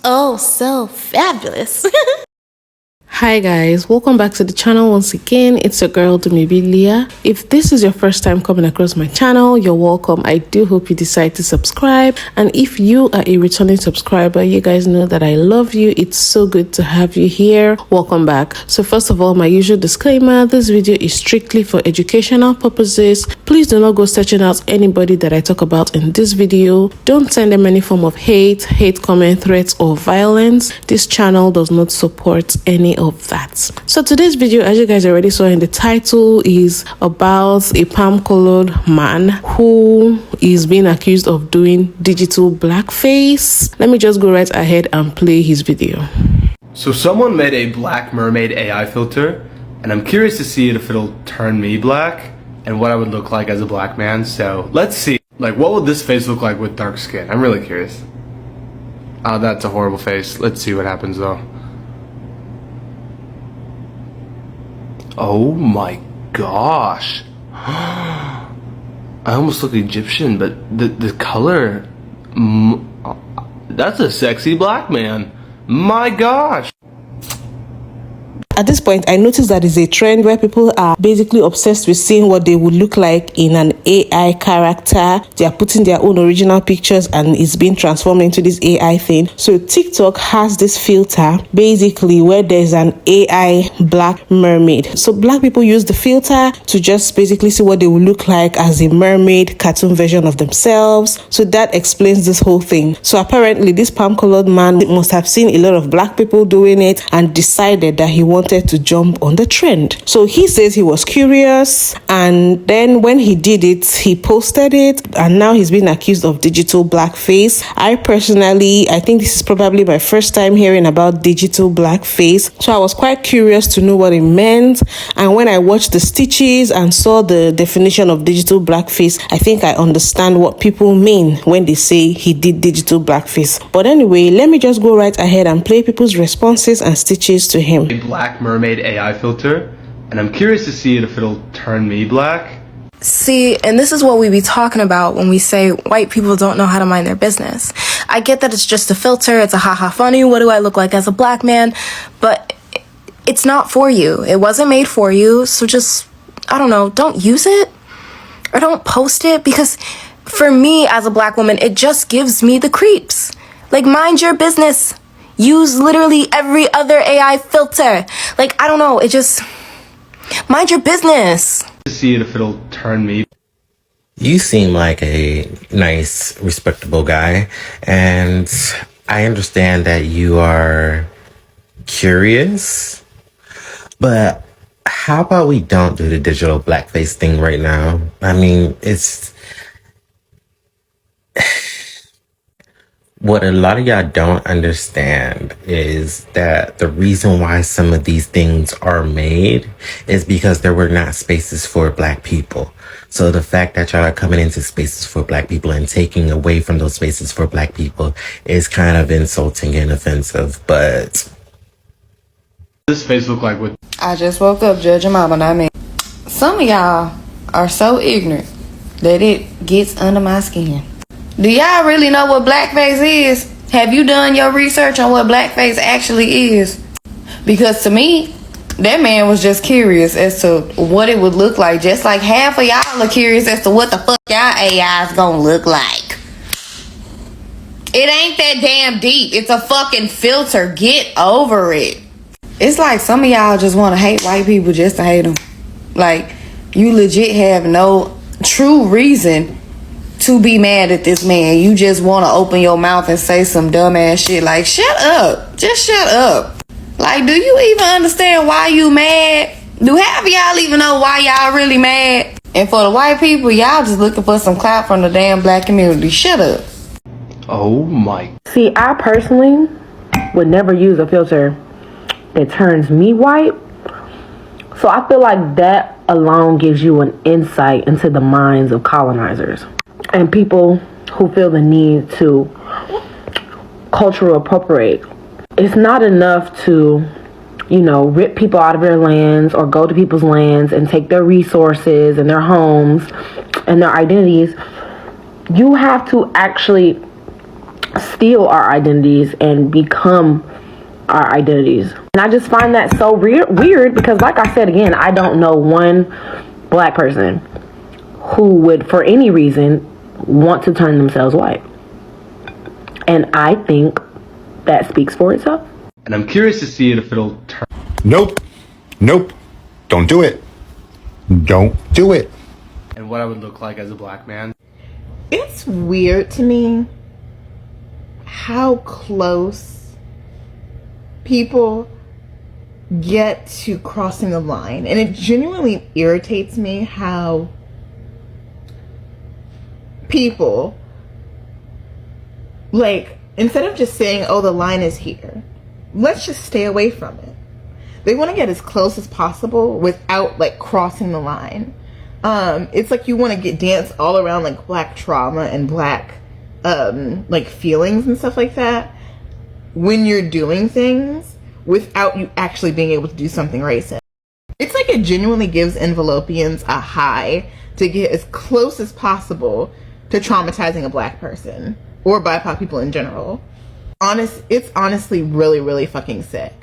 Oh, so fabulous. Hi guys, welcome back to the channel once again. It's your girl Dumebi. If this is your first time coming across my channel, you're welcome. I do hope you decide to subscribe, and if you are a returning subscriber, you guys know that I love you. It's so good to have you here. Welcome back. So first of all, my usual disclaimer: this video is strictly for educational purposes. Please do not go searching out anybody that I talk about in this video. Don't send them any form of hate comment, threats, or violence. This channel does not support any of that. So today's video, as you guys already saw in the title, is about a palm-colored man who is being accused of doing digital blackface. Let me just go right ahead and play his video. So someone made a black mermaid AI filter, and I'm curious to see if it'll turn me black and what I would look like as a black man. So let's see, like, what would this face look like with dark skin? I'm really curious. Oh, that's a horrible face. Let's see what happens though. Oh my gosh. I almost look Egyptian, but the color, that's a sexy black man. My gosh. At this point, I noticed that it's a trend where people are basically obsessed with seeing what they would look like in an AI character. They are putting their own original pictures and it's being transformed into this AI thing. So TikTok has this filter basically where there's an AI black mermaid. So black people use the filter to just basically see what they would look like as a mermaid cartoon version of themselves. So that explains this whole thing. So apparently this palm-colored man must have seen a lot of black people doing it and decided that he wanted to jump on the trend. So he says he was curious, and then when he did it, he posted it, and now he's been accused of digital blackface. I think this is probably my first time hearing about digital blackface, so I was quite curious to know what it meant. And when I watched the stitches and saw the definition of digital blackface, I think I understand what people mean when they say he did digital blackface. But anyway, let me just go right ahead and play people's responses and stitches to him. A black mermaid AI filter, and I'm curious to see if it'll turn me black. See, and this is what we be talking about when we say white people don't know how to mind their business. I get that it's just a filter, it's a haha funny, what do I look like as a black man? But it's not for you. It wasn't made for you, so just, I don't know, don't use it or don't post it, because for me as a black woman, it just gives me the creeps. Like, mind your business. Use literally every other AI filter. Like, I don't know, it just, mind your business. To see if it'll turn me. You seem like a nice, respectable guy, and I understand that you are curious, but how about we don't do the digital blackface thing right now? I mean, it's what a lot of y'all don't understand is that the reason why some of these things are made is because there were not spaces for black people. So the fact that y'all are coming into spaces for black people and taking away from those spaces for black people is kind of insulting and offensive, but... This face look like with... I just woke up judging mama, not me. Some of y'all are so ignorant that it gets under my skin. Do y'all really know what blackface is? Have you done your research on what blackface actually is? Because to me, that man was just curious as to what it would look like. Just like half of y'all are curious as to what the fuck y'all AI is gonna look like. It ain't that damn deep. It's a fucking filter. Get over it. It's like some of y'all just want to hate white people just to hate them. Like, you legit have no true reason to be mad at this man. You just want to open your mouth and say some dumbass shit like, shut up. Just shut up. Like, do you even understand why you mad? Do half of y'all even know why y'all really mad? And for the white people, y'all just looking for some clout from the damn black community. Shut up. Oh my. See, I personally would never use a filter that turns me white. So I feel like that alone gives you an insight into the minds of colonizers and people who feel the need to cultural appropriate. It's not enough to, you know, rip people out of their lands or go to people's lands and take their resources and their homes and their identities, you have to actually steal our identities and become our identities. And I just find that so weird because, like I said again, I don't know one black person who would, for any reason, want to turn themselves white. And I think that speaks for itself. And I'm curious to see if it'll turn. Nope. Don't do it. Don't do it. And what I would look like as a black man. It's weird to me how close people get to crossing the line. And it genuinely irritates me how people, like, instead of just saying, oh, the line is here, let's just stay away from it. They want to get as close as possible without, like, crossing the line. It's like you want to dance all around, like, black trauma and black, like, feelings and stuff like that when you're doing things without you actually being able to do something racist. It's like it genuinely gives envelopians a high to get as close as possible to traumatizing a black person or BIPOC people in general. It's honestly really, really fucking sick.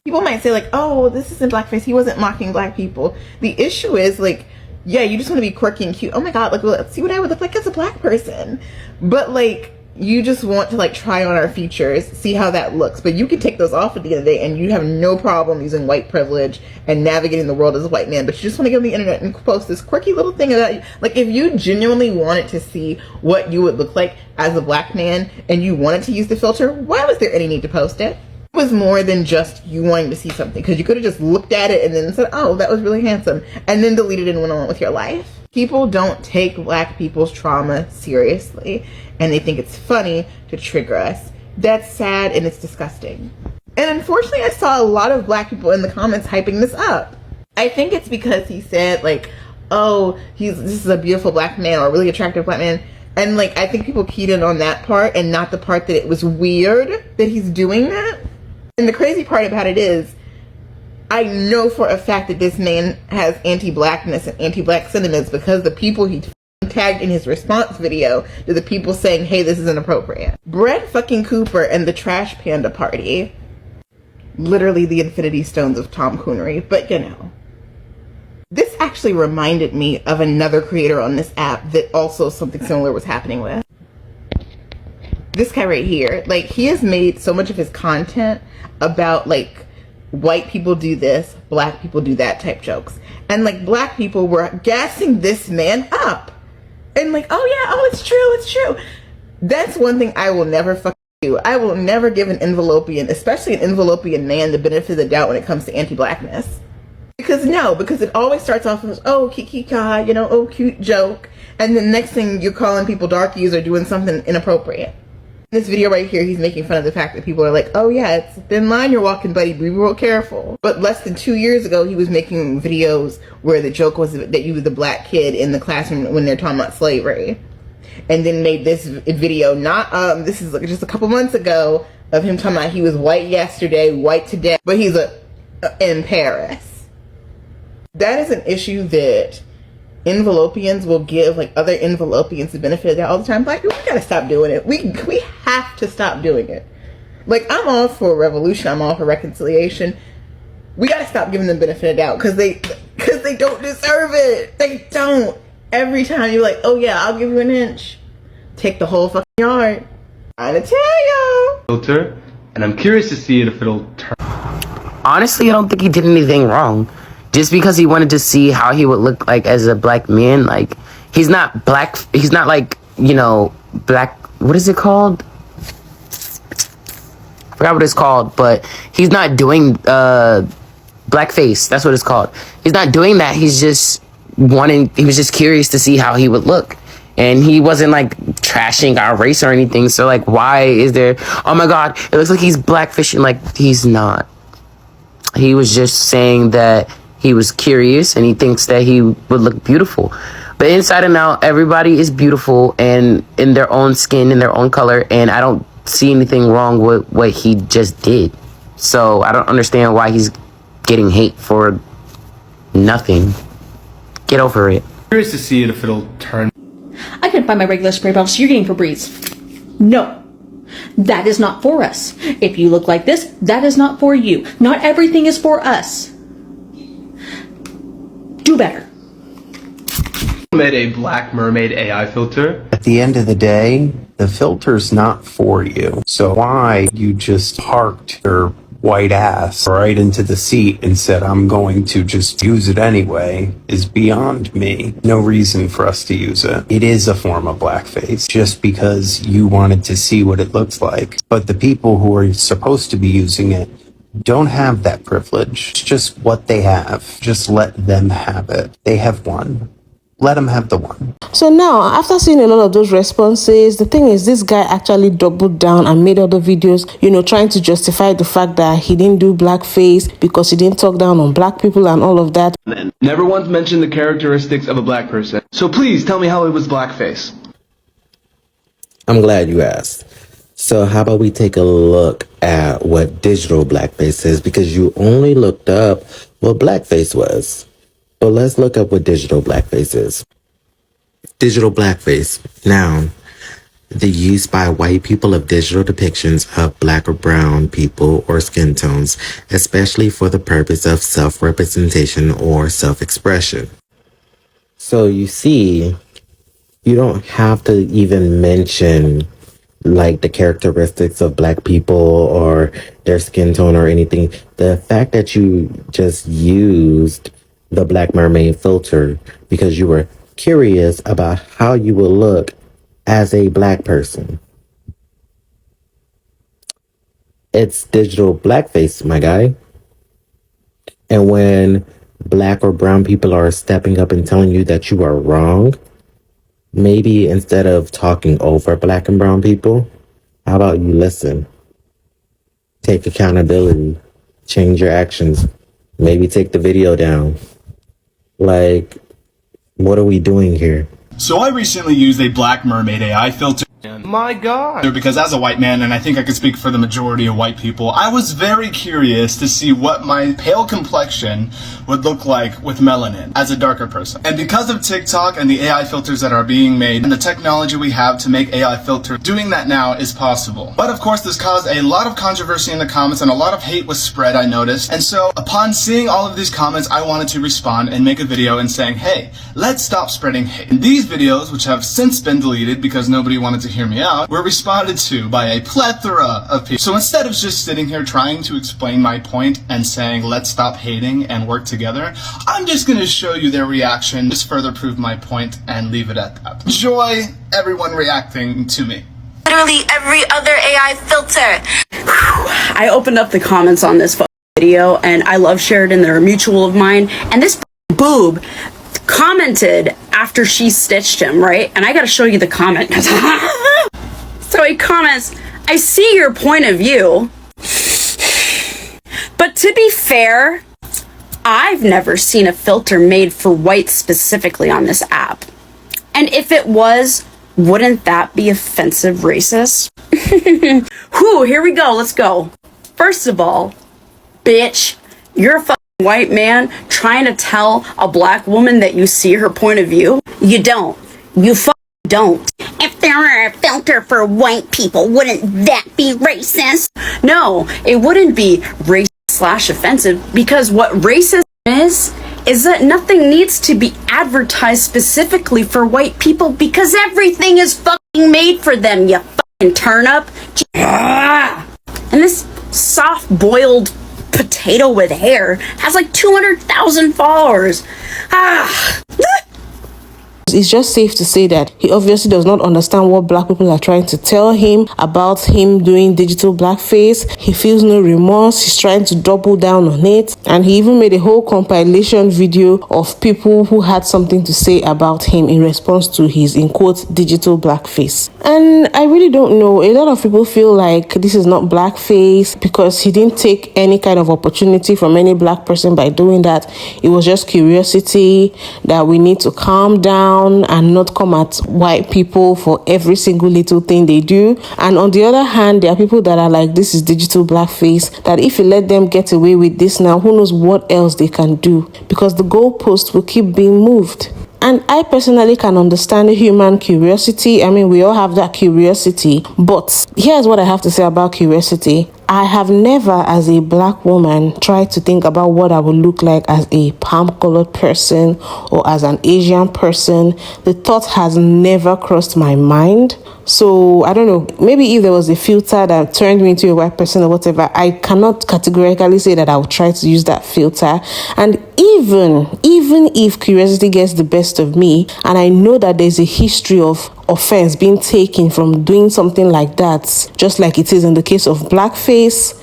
People might say, like, oh, this isn't blackface, he wasn't mocking black people. The issue is, like, yeah, you just want to be quirky and cute. Oh my god, like, let's see what I would look like as a black person. But, like, you just want to, like, try on our features, see how that looks. But you can take those off at the end of the day and you have no problem using white privilege and navigating the world as a white man. But you just want to get on the internet and post this quirky little thing about you. Like, if you genuinely wanted to see what you would look like as a black man and you wanted to use the filter, why was there any need to post it? It was more than just you wanting to see something, because you could have just looked at it and then said, oh, that was really handsome, and then deleted it and went on with your life. People don't take black people's trauma seriously, and they think it's funny to trigger us. That's sad and it's disgusting. And unfortunately, I saw a lot of black people in the comments hyping this up. I think it's because he said, like, oh, this is a beautiful black man or a really attractive black man. And, like, I think people keyed in on that part and not the part that it was weird that he's doing that. And the crazy part about it is, I know for a fact that this man has anti-blackness and anti-black sentiments because the people he tagged in his response video to the people saying, hey, this is inappropriate. Brett fucking Cooper and the Trash Panda Party. Literally the Infinity Stones of Tom Coonery. But, you know, this actually reminded me of another creator on this app that also something similar was happening with. This guy right here, like, he has made so much of his content about, like, white people do this, black people do that type jokes. And, like, black people were gassing this man up. And, like, oh yeah, oh, it's true. That's one thing I will never fucking do. I will never give an envelopian, especially an envelopian man, the benefit of the doubt when it comes to anti-blackness. Because it always starts off as, oh, kiki-ka, you know, oh, cute joke. And then next thing you're calling people darkies or doing something inappropriate. This video right here, he's making fun of the fact that people are like, oh yeah, it's a thin line you're walking, buddy, be real careful. But less than 2 years ago, he was making videos where the joke was that you were the black kid in the classroom when they're talking about slavery. And then made this video, this is like just a couple months ago, of him talking about he was white yesterday, white today, but he's in Paris. That is an issue that envelopians will give, like, other envelopians the benefit of that all the time. Black people, we gotta stop doing it. We have to stop doing it. Like, I'm all for revolution, I'm all for reconciliation. We gotta stop giving them benefit of doubt because they don't deserve it. They don't. Every time you're like, oh yeah, I'll give you an inch, take the whole fucking yard. I'm trying to tell y'all. Filter, and I'm curious to see if it'll turn. Honestly, I don't think he did anything wrong. Just because he wanted to see how he would look like as a black man, like, he's not black, he's not like, you know, black, what is it called? I forgot what it's called, but he's not doing blackface, that's what it's called. He's not doing that, he was just curious to see how he would look. And he wasn't, like, trashing our race or anything, so, like, why is there, oh my god, it looks like he's blackfishing, like, he's not. He was just saying that he was curious and he thinks that he would look beautiful. But inside and out, everybody is beautiful and in their own skin, in their own color. And I don't see anything wrong with what he just did. So I don't understand why he's getting hate for nothing. Get over it. Curious to see it if it'll turn. I couldn't find my regular spray bottle, so you're getting Febreze. No. That is not for us. If you look like this, that is not for you. Not everything is for us. Do better. Made a black mermaid AI filter. At the end of the day, the filter's not for you. So why you just parked your white ass right into the seat and said, I'm going to just use it anyway, is beyond me. No reason for us to use it. It is a form of blackface just because you wanted to see what it looks like. But the people who are supposed to be using it don't have that privilege. It's just what they have. Just let them have it. They have one. Let them have the one. So now, after seeing a lot of those responses, the thing is, this guy actually doubled down and made other videos, trying to justify the fact that he didn't do blackface because he didn't talk down on black people and all of that. Never once mentioned the characteristics of a black person. So please tell me how it was blackface. I'm glad you asked. So how about we take a look at what digital blackface is, because you only looked up what blackface was. So let's look up what digital blackface is. Digital blackface, noun, the use by white people of digital depictions of black or brown people or skin tones, especially for the purpose of self-representation or self-expression. So you see, you don't have to even mention like the characteristics of black people or their skin tone or anything. The fact that you just used the Black Mermaid filter because you were curious about how you will look as a black person. It's digital blackface, my guy. And when black or brown people are stepping up and telling you that you are wrong, maybe instead of talking over black and brown people, how about you listen? Take accountability. Change your actions. Maybe take the video down. Like, what are we doing here? So I recently used a Black Mermaid AI filter. My God. Because as a white man, and I think I can speak for the majority of white people, I was very curious to see what my pale complexion would look like with melanin as a darker person. And because of TikTok and the AI filters that are being made and the technology we have to make AI filters, doing that now is possible. But of course, this caused a lot of controversy in the comments and a lot of hate was spread, I noticed. And so upon seeing all of these comments, I wanted to respond and make a video and saying, hey, let's stop spreading hate. And these videos, which have since been deleted because nobody wanted to hear me out, were responded to by a plethora of people. So instead of just sitting here trying to explain my point and saying let's stop hating and work together, I'm just going to show you their reaction, just further prove my point and leave it at that. Enjoy everyone reacting to me. Literally every other AI filter. I opened up the comments on this video and I love Sheridan, they're a mutual of mine, and this boob commented after she stitched him, right? And I gotta show you the comment. So he comments, I see your point of view, but to be fair, I've never seen a filter made for whites specifically on this app. And if it was, wouldn't that be offensive racist? Whew, here we go, let's go. First of all, bitch, you're a fucking white man trying to tell a black woman that you see her point of view? You don't. You fucking don't. If there were a filter for white people, wouldn't that be racist? No, it wouldn't be racist/offensive, because what racism is that nothing needs to be advertised specifically for white people because everything is fucking made for them, you fucking turnip. And this soft-boiled potato with hair has like 200,000 followers. It's just safe to say that he obviously does not understand what black people are trying to tell him about him doing digital blackface. He feels no remorse. He's trying to double down on it. And he even made a whole compilation video of people who had something to say about him in response to his, in quotes, digital blackface. And I really don't know. A lot of people feel like this is not blackface because he didn't take any kind of opportunity from any black person by doing that. It was just curiosity that we need to calm down and not come at white people for every single little thing they do. And on the other hand, there are people that are like, this is digital blackface, that if you let them get away with this now, who knows what else they can do, because the goalpost will keep being moved. And I personally can understand human curiosity. I mean, we all have that curiosity. But here's what I have to say about curiosity. I have never, as a black woman, tried to think about what I would look like as a palm-colored person or as an Asian person. The thought has never crossed my mind. So, I don't know, maybe if there was a filter that turned me into a white person or whatever, I cannot categorically say that I would try to use that filter. And even if curiosity gets the best of me, and I know that there's a history of offense being taken from doing something like that, just like it is in the case of blackface,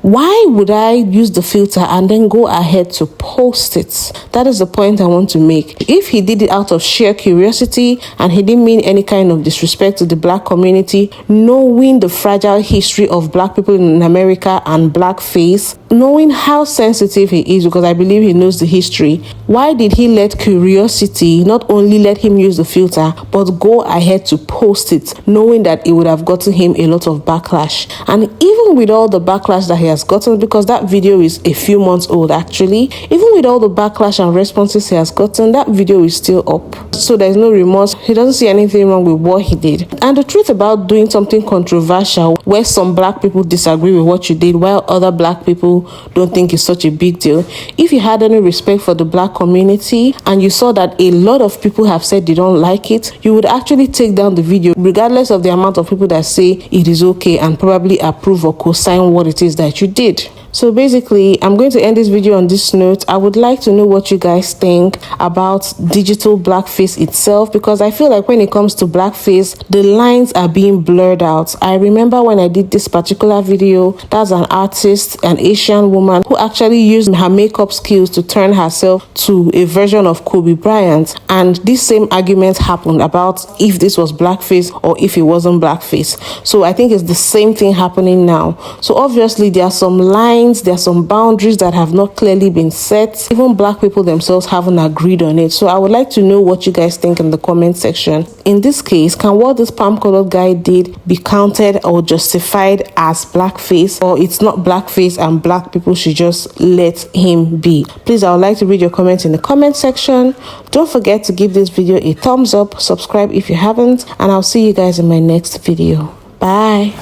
why would I use the filter and then go ahead to post it? That is the point I want to make. If he did it out of sheer curiosity and he didn't mean any kind of disrespect to the black community, knowing the fragile history of black people in America and blackface, knowing how sensitive he is, because I believe he knows the history, why did he let curiosity not only let him use the filter, but go ahead to post it, knowing that it would have gotten him a lot of backlash? And even with all the backlash that he has gotten, because that video is a few months old actually, even with all the backlash and responses he has gotten, that video is still up. So there's no remorse. He doesn't see anything wrong with what he did. And the truth about doing something controversial where some black people disagree with what you did while other black people don't think it's such a big deal, if you had any respect for the black community and you saw that a lot of people have said they don't like it, you would actually take down the video regardless of the amount of people that say it is okay and probably approve or co-sign what it is that you did. So basically, I'm going to end this video on this note. I would like to know what you guys think about digital blackface itself, because I feel like when it comes to blackface, the lines are being blurred out. I remember when I did this particular video, that's an artist, an Asian woman, who actually used her makeup skills to turn herself to a version of Kobe Bryant. And this same argument happened about if this was blackface or if it wasn't blackface. So I think it's the same thing happening now. So obviously, there are some lines, there are some boundaries that have not clearly been set. Even black people themselves haven't agreed on it. So I would like to know what you guys think in the comment section. In this case, can what this palm-colored guy did be counted or justified as blackface, or it's not blackface and black people should just let him be? Please, I would like to read your comments in the comment section. Don't forget to give this video a thumbs up, subscribe if you haven't, and I'll see you guys in my next video. Bye.